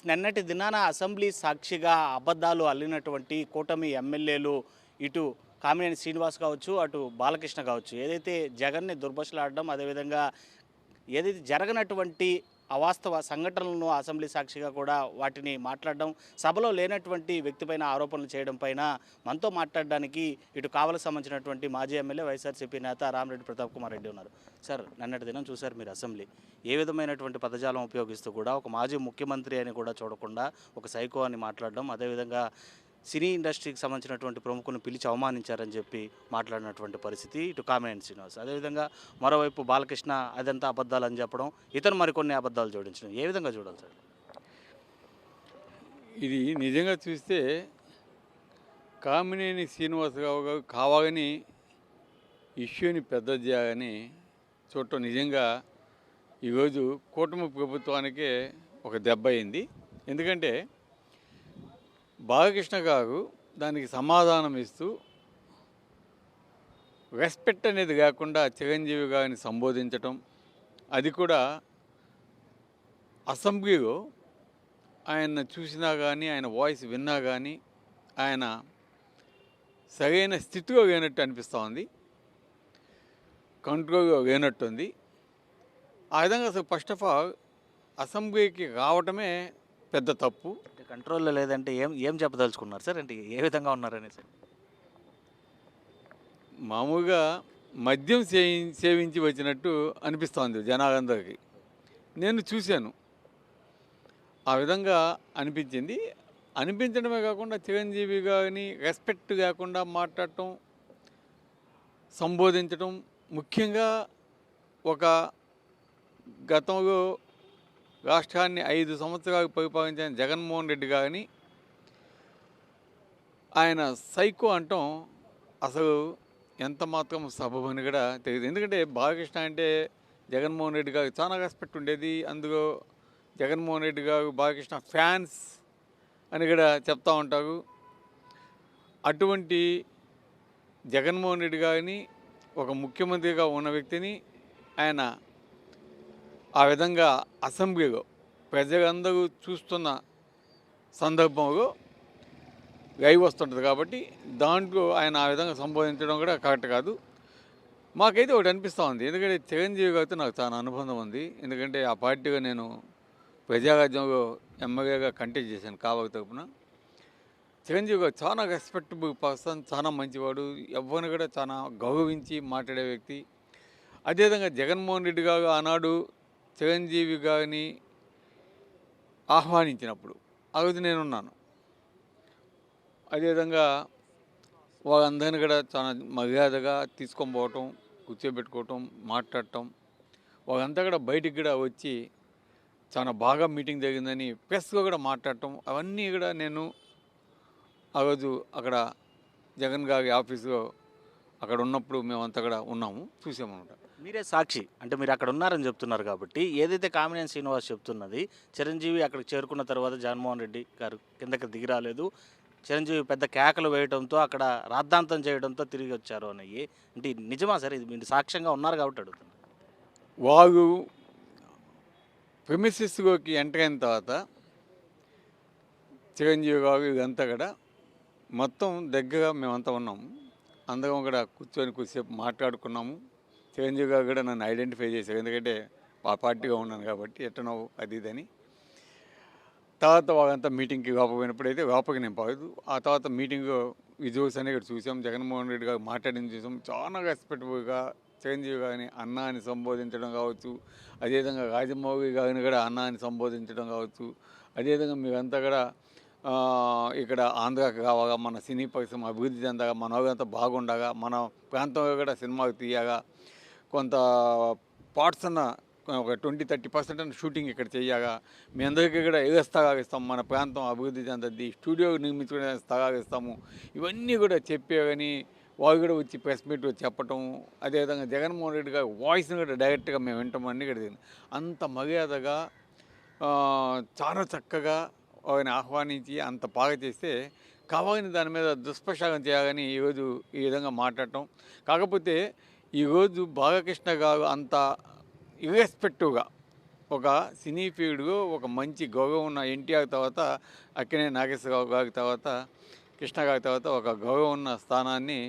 నిన్నటి దినాన అసెంబ్లీ సాక్షిగా అబద్ధాలు అల్లినటువంటి కూటమి ఎమ్మెల్యేలు ఇటు కామినేని శ్రీనివాస్ కావచ్చు, అటు బాలకృష్ణ కావచ్చు, ఏదైతే జగన్‌ని దుర్భాషలాడడం, అదేవిధంగా ఏదైతే జరగనటువంటి అవాస్తవ సంఘటనలను అసెంబ్లీ సాక్షిగా కూడా వాటిని మాట్లాడడం, సభలో లేనటువంటి వ్యక్తిపైన ఆరోపణలు చేయడం పైన మనతో మాట్లాడడానికి ఇటు కావలికి సంబంధించినటువంటి మాజీ ఎమ్మెల్యే వైఎస్ఆర్‌సీపీ నేత రామిరెడ్డి ప్రతాప్ కుమార్ రెడ్డి ఉన్నారు. సార్, నిన్నటి దినం చూశారు మీరు అసెంబ్లీ. ఏ విధమైనటువంటి పదజాలం ఉపయోగిస్తూ కూడా ఒక మాజీ ముఖ్యమంత్రి అని కూడా చూడకుండా ఒక సైకో అని మాట్లాడడం, అదేవిధంగా సినీ ఇండస్ట్రీకి సంబంధించినటువంటి ప్రముఖులను పిలిచి అవమానించారని చెప్పి మాట్లాడినటువంటి పరిస్థితి ఇటు కామినేని శ్రీనివాస్. అదేవిధంగా మరోవైపు బాలకృష్ణ అదంతా అబద్ధాలని చెప్పడం, ఇతను మరికొన్ని అబద్ధాలు జోడించడం. ఏ విధంగా చూడాలి సార్? ఇది నిజంగా చూస్తే కామినేని శ్రీనివాసరావు గారు కావాలని ఇష్యూని పెద్ద చేయని చూడటం నిజంగా ఈరోజు కూటమి ప్రభుత్వానికే ఒక దెబ్బ అయింది. ఎందుకంటే బాలకృష్ణ గారు దానికి సమాధానం ఇస్తూ రెస్పెక్ట్ అనేది కాకుండా చిరంజీవి గారిని సంబోధించటం, అది కూడా అసెంబ్లీలో ఆయన చూసినా కానీ, ఆయన వాయిస్ విన్నా కానీ ఆయన సరైన స్థితిలో లేనట్టు అనిపిస్తూ ఉంది, కంట్రోల్లో లేనట్టుంది. ఆ విధంగా అసలు ఫస్ట్ ఆఫ్ ఆల్ అసెంబ్లీకి రావటమే పెద్ద తప్పు. కంట్రోల్లో లేదంటే ఏం ఏం చెప్పదలుచుకున్నారు సార్? అంటే ఏ విధంగా ఉన్నారనేసి. మామూలుగా మద్యం సేవించి వచ్చినట్టు అనిపిస్తోంది జనాలందరికీ. నేను చూశాను, ఆ విధంగా అనిపించింది. అనిపించడమే కాకుండా చిరంజీవి గారిని రెస్పెక్ట్ లేకుండా మాట్లాడటం, సంబోధించడం, ముఖ్యంగా ఒక గతంలో రాష్ట్రాన్ని 5 సంవత్సరాలు పరిపాలించిన జగన్మోహన్ రెడ్డి గారిని ఆయన సైకో అంటాం అసలు ఎంత మాత్రం సబబని కూడా తెలియదు. ఎందుకంటే బాలకృష్ణ అంటే జగన్మోహన్ రెడ్డి గారికి చాలా రెస్పెక్ట్ ఉండేది. అందులో జగన్మోహన్ రెడ్డి గారు బాలకృష్ణ ఫ్యాన్స్ అని కూడా చెప్తూ ఉంటారు. అటువంటి జగన్మోహన్ రెడ్డి గారిని, ఒక ముఖ్యమంత్రిగా ఉన్న వ్యక్తిని ఆయన ఆ విధంగా అసెంబ్లీలో ప్రజలందరూ చూస్తున్న సందర్భంలో లైవ్ వస్తుంటుంది కాబట్టి దాంట్లో ఆయన ఆ విధంగా సంబోధించడం కూడా కరెక్ట్ కాదు. మాకైతే ఒకటి అనిపిస్తూ ఉంది, ఎందుకంటే చిరంజీవి గారితో నాకు చాలా అనుబంధం ఉంది. ఎందుకంటే ఆ పార్టీగా నేను ప్రజారాజ్యంలో ఎమ్మెల్యేగా కంటెస్ట్ చేశాను కావలి తరపున. చిరంజీవి గారు చాలా రెస్పెక్టబుల్ పర్సన్, చాలా మంచివాడు, ఎవరిని కూడా చాలా గౌరవించి మాట్లాడే వ్యక్తి. అదేవిధంగా జగన్మోహన్ రెడ్డి గారు ఆనాడు చిరంజీవి గారిని ఆహ్వానించినప్పుడు ఆ రోజు నేనున్నాను. అదేవిధంగా వాళ్ళందరినీ కూడా చాలా మర్యాదగా తీసుకొని పోవటం, కూర్చోబెట్టుకోవటం, మాట్లాడటం, వాళ్ళంతా కూడా బయటికి కూడా వచ్చి చాలా బాగా మీటింగ్ జరిగిందని ప్రెస్లో కూడా మాట్లాడటం, అవన్నీ కూడా నేను ఆ రోజు అక్కడ జగన్ గారి ఆఫీసులో అక్కడ ఉన్నప్పుడు మేమంతా కూడా ఉన్నాము, చూసామన్నమాట. మీరే సాక్షి, అంటే మీరు అక్కడ ఉన్నారని చెప్తున్నారు కాబట్టి, ఏదైతే కామినేని శ్రీనివాస్ చెప్తున్నది, చిరంజీవి అక్కడికి చేరుకున్న తర్వాత జగన్మోహన్ రెడ్డి గారు కిందకి దిగి రాలేదు, చిరంజీవి పెద్ద కేకలు వేయడంతో అక్కడ రాద్ధాంతం చేయడంతో తిరిగి వచ్చారు అని, అంటే నిజమా సార్? ఇది మీరు సాక్ష్యంగా ఉన్నారు కాబట్టి అడుగుతున్నారు. వాళ్ళు ప్రెమిసెస్లోకి ఎంటర్ అయిన తర్వాత చిరంజీవి గారు ఇదంతా కూడా మొత్తం దగ్గర మేమంతా ఉన్నాము. అందరం కూడా కూర్చొని కొద్దిసేపు మాట్లాడుకున్నాము. చిరంజీవి గారు కూడా నన్ను ఐడెంటిఫై చేశారు, ఎందుకంటే ఆ పార్టీగా ఉన్నాను కాబట్టి ఎట్టనో అది ఇదని. తర్వాత వాళ్ళంతా మీటింగ్కి లోపలిపోయినప్పుడు అయితే లోపలికి నేను పోలేదు. ఆ తర్వాత మీటింగ్ విజువల్స్ అనేవి చూసాం, జగన్మోహన్ రెడ్డి గారు మాట్లాడింది చూసాం. చాలా రెస్పెక్టబుల్గా చిరంజీవి గారిని అన్న అని సంబోధించడం కావచ్చు, అదేవిధంగా రాజమౌళి గారిని కూడా అన్న అని సంబోధించడం కావచ్చు. అదేవిధంగా మీరంతా కూడా ఇక్కడ ఆంధ్రాకి కావాలా, మన సినీ పరిశ్రమ అభివృద్ధి చెందగా, మన వాళ్ళంతా బాగుండగా, మన ప్రాంతంలో కూడా సినిమాలు తీయగా, కొంత పార్ట్స్ అన్న ఒక 20-30% అన్న షూటింగ్ ఇక్కడ చేయగా, మీ అందరికీ కూడా ఏ స్థలాలు ఇస్తాము, మన ప్రాంతం అభివృద్ధి చెందద్ది, స్టూడియో నిర్మించుకునే స్థలాలు ఇస్తాము, ఇవన్నీ కూడా చెప్పే కానీ వాళ్ళు కూడా వచ్చి ప్రెస్ మీట్ చెప్పటం. అదేవిధంగా జగన్మోహన్ రెడ్డి గారి వాయిస్ని కూడా డైరెక్ట్గా మేము వింటామని కూడా అంత మర్యాదగా చాలా చక్కగా ఆయన ఆహ్వానించి అంత బాగా చేస్తే కావాలని దాని మీద దుష్ప్రచారం చేయాలని ఈరోజు ఈ విధంగా మాట్లాడటం. కాకపోతే ఈరోజు బాలకృష్ణ గారు అంత ఇర్రెస్పెక్టివ్గా ఒక సినీ ఫీల్డ్కు ఒక మంచి గౌరవం ఉన్న ఎన్టీఆర్ తర్వాత అక్కినేని నాగేశ్వరరావు గారి తర్వాత కృష్ణ గారి తర్వాత ఒక గౌరవం ఉన్న స్థానాన్ని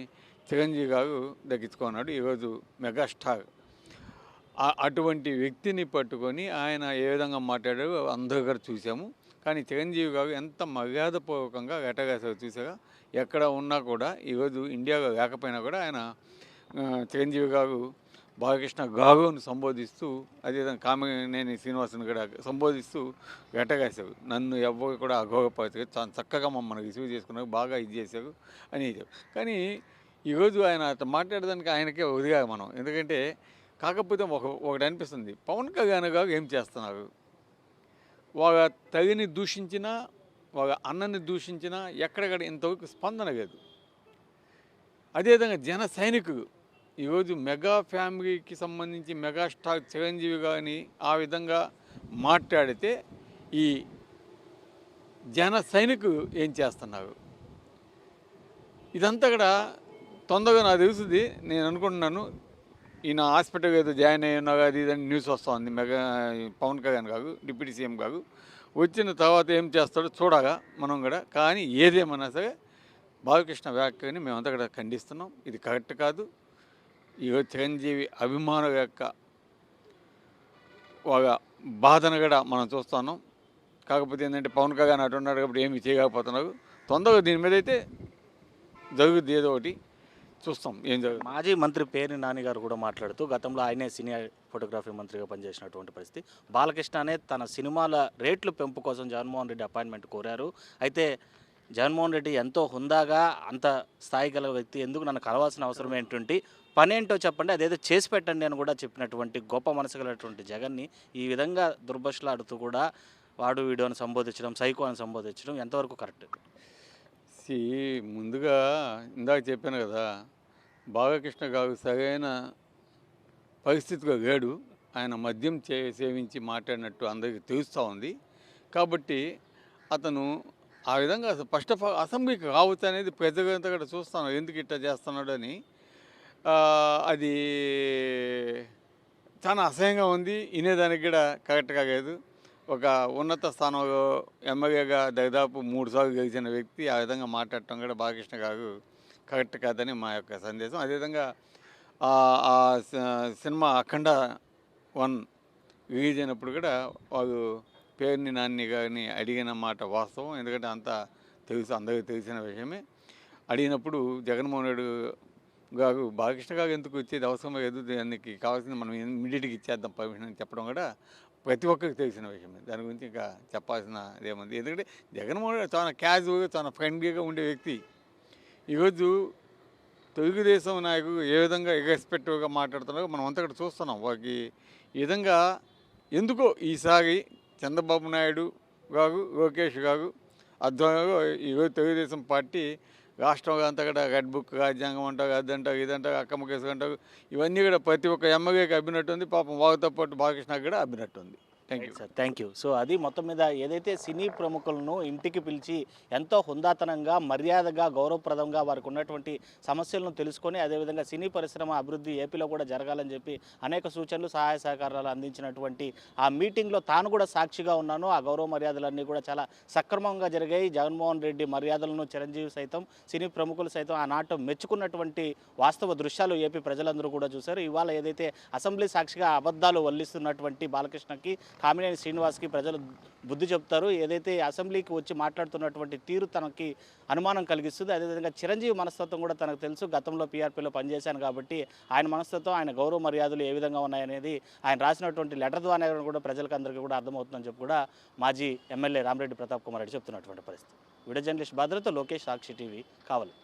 చిరంజీవి గారు దక్కించుకున్నాడు. ఈరోజు మెగాస్టార్ అటువంటి వ్యక్తిని పట్టుకొని ఆయన ఏ విధంగా మాట్లాడారో అందరూ కూడా చూసాము. కానీ చిరంజీవి గారు ఎంత మర్యాదపూర్వకంగా వెటగాసారు చూసారా. ఎక్కడ ఉన్నా కూడా ఈరోజు ఇండియాలో లేకపోయినా కూడా ఆయన చిరంజీవి గారు బాలకృష్ణ గారుని సంబోధిస్తూ, అదేవిధంగా కామినేని శ్రీనివాసుని కూడా సంబోధిస్తూ వెటగాశారు. నన్ను ఎవ్వరు కూడా అగౌరవపరచరు, చాలా చక్కగా మమ్మల్ని రిసీవ్ చేసుకున్నారు, బాగా ఇది చేశారు అని. కానీ ఈరోజు ఆయన అట్లా మాట్లాడడానికి ఆయనకే వదిగా మనం. ఎందుకంటే కాకపోతే ఒకటి అనిపిస్తుంది, పవన్ కళ్యాణ్ గారు ఏం చేస్తున్నారు? వాళ్ళ తల్లిని దూషించినా, వాళ్ళ అన్నని దూషించినా ఎక్కడెక్కడ ఇంతవరకు స్పందన లేదు. అదేవిధంగా జన సైనికులు ఈరోజు మెగా ఫ్యామిలీకి సంబంధించి మెగాస్టార్ చిరంజీవి గారిని ఆ విధంగా మాట్లాడితే ఈ జన సైనికులు ఏం చేస్తున్నారు? ఇదంతా కూడా తొందరగా నాకు తెలుస్తుంది. నేను అనుకుంటున్నాను ఈయన హాస్పిటల్ ఏదో జాయిన్ అయ్యినా అది ఇదని న్యూస్ వస్తుంది. పవన్ కళ్యాణ్ గారు డిప్యూటీ సీఎం గారు వచ్చిన తర్వాత ఏం చేస్తాడో చూడగా మనం కూడా. కానీ ఏదేమన్నా సరే బాలకృష్ణ వ్యాఖ్యని మేమంతా కూడా ఖండిస్తున్నాం. ఇది కరెక్ట్ కాదు. ఈరోజు చిరంజీవి అభిమానుల యొక్క ఒక బాధను కూడా మనం చూస్తున్నాం. కాకపోతే ఏంటంటే పవన్ కళ్యాణ్ అటు ఉన్నాడు కాబట్టి ఏమి చేయకపోతున్నారు. తొందరగా దీని మీద అయితే జరుగుద్ది, ఏదో ఒకటి చూస్తాం ఏం జరుగుతుంది. మాజీ మంత్రి పేర్ని నాని గారు కూడా మాట్లాడుతూ గతంలో ఆయనే సినీ ఫోటోగ్రఫీ మంత్రిగా పనిచేసినటువంటి పరిస్థితి. బాలకృష్ణ అనే తన సినిమాల రేట్లు పెంపు కోసం జగన్మోహన్ రెడ్డి అపాయింట్మెంట్ కోరారు. అయితే జగన్మోహన్ రెడ్డి ఎంతో హుందాగా అంత స్థాయి గల వ్యక్తి, ఎందుకు నన్ను కలవాల్సిన అవసరం ఏంటంటే పని ఏంటో చెప్పండి, అదేదో చేసి పెట్టండి అని కూడా చెప్పినటువంటి గొప్ప మనసు గలటువంటి జగన్ని ఈ విధంగా దుర్భషలాడుతూ కూడా వాడు వీడియోని సంబోధించడం, సైకో అని సంబోధించడం ఎంతవరకు కరెక్ట్? ముందుగా ఇందాక చెప్పాను కదా, బాలకృష్ణ గారు సరైన పరిస్థితిగా లేడు. ఆయన మద్యం సేవించి మాట్లాడినట్టు అందరికీ తెలుస్తూ ఉంది. కాబట్టి అతను ఆ విధంగా అసలు ఫస్ట్ ఆఫ్ ఆల్ అసెంబ్లీకి రావచ్చు అనేది ప్రజలంతా కూడా చూస్తాను, ఎందుకు ఇట్లా చేస్తున్నాడు అని. అది చాలా అసహ్యంగా ఉంది, వినేదానికి కూడా కరెక్ట్గా లేదు. ఒక ఉన్నత స్థానంలో ఎమ్మెల్యేగా దాదాపు 3 సార్లు గెలిచిన వ్యక్తి ఆ విధంగా మాట్లాడటం కూడా బాలకృష్ణ గారు కరెక్ట్ కాదని మా యొక్క సందేశం. అదేవిధంగా ఆ సినిమా అఖండ 1 రిలీజ్ అయినప్పుడు కూడా వాళ్ళు పేర్ని నాని గారిని అడిగిన మాట వాస్తవం. ఎందుకంటే అంతా తెలుసు, అందరికీ తెలిసిన విషయమే. అడిగినప్పుడు జగన్మోహన్ రెడ్డి గారు బాలకృష్ణ గారు ఎందుకు వచ్చేది అవసరం లేదు, దానికి కావాల్సింది మనం ఇమ్మీడియట్గా ఇచ్చేద్దాం పర్మిషన్ అని చెప్పడం కూడా ప్రతి ఒక్కరికి తెలిసిన విషయమే. దాని గురించి ఇంకా చెప్పాల్సిన ఏముంది. ఎందుకంటే జగన్మోహన్ రెడ్డి చాలా క్యాజువల్గా, చాలా ఫ్రెండ్లీగా ఉండే వ్యక్తి. ఈరోజు తెలుగుదేశం నాయకులు ఏ విధంగా ఎగస్పెక్టివ్గా మాట్లాడుతున్నారో మనం అంతా కూడా చూస్తున్నాం. వారికి ఈ విధంగా ఎందుకో ఈసారి చంద్రబాబు నాయుడు గారు, లోకేష్ గారు ఆధ్వర్యంలో ఈరోజు తెలుగుదేశం పార్టీ రాష్ట్రంలో అంతా కూడా రెడ్ బుక్ రాజ్యాంగం అంటారు, అదంటారు, ఇదంటారు, అక్కమ్మ కేసు అంటారు. ఇవన్నీ కూడా ప్రతి ఒక్క ఎమ్మెల్యేకి అబ్బినట్టుంది. పాపం వాళ్ళతో పాటు బాలకృష్ణకి కూడా అబ్బినట్టుంది. Thank you sir, thank you. So అది మొత్తం మీద ఏదైతే సినీ ప్రముఖులను ఇంటికి పిలిచి ఎంతో హుందాతనంగా, మర్యాదగా, గౌరవప్రదంగా వారికి ఉన్నటువంటి సమస్యలను తెలుసుకొని అదేవిధంగా సినీ పరిశ్రమ అభివృద్ధి ఏపీలో కూడా జరగాలని చెప్పి అనేక సూచనలు, సహాయ సహకారాలు అందించినటువంటి ఆ మీటింగ్లో తాను కూడా సాక్షిగా ఉన్నాను. ఆ గౌరవ మర్యాదలన్నీ కూడా చాలా సక్రమంగా జరిగాయి. జగన్మోహన్ రెడ్డి మర్యాదలను చిరంజీవి సైతం, సినీ ప్రముఖులు సైతం ఆనాట మెచ్చుకున్నటువంటి వాస్తవ దృశ్యాలు ఏపీ ప్రజలందరూ కూడా చూశారు. ఇవాళ ఏదైతే అసెంబ్లీ సాక్షిగా అబద్ధాలు వల్లిస్తున్నటువంటి బాలకృష్ణకి, కామినేని శ్రీనివాస్కి ప్రజలు బుద్ధి చెప్తారు. ఏదైతే అసెంబ్లీకి వచ్చి మాట్లాడుతున్నటువంటి తీరు తనకి అనుమానం కలిగిస్తుంది. అదేవిధంగా చిరంజీవి మనస్తత్వం కూడా తనకు తెలుసు. గతంలో పీఆర్పీలో పనిచేశాను కాబట్టి ఆయన మనస్తత్వం, ఆయన గౌరవ మర్యాదలు ఏ విధంగా ఉన్నాయనేది ఆయన రాసినటువంటి లెటర్ ద్వారా కూడా ప్రజలకు అందరికీ కూడా అర్థమవుతుందని చెప్పి కూడా మాజీ ఎమ్మెల్యే రామిరెడ్డి ప్రతాప్ కుమార్ రెడ్డి చెప్తున్నటువంటి పరిస్థితి. వీడియో జర్నలిస్ట్ భద్రత లోకేష్, సాక్షి టీవీ, కావాలి.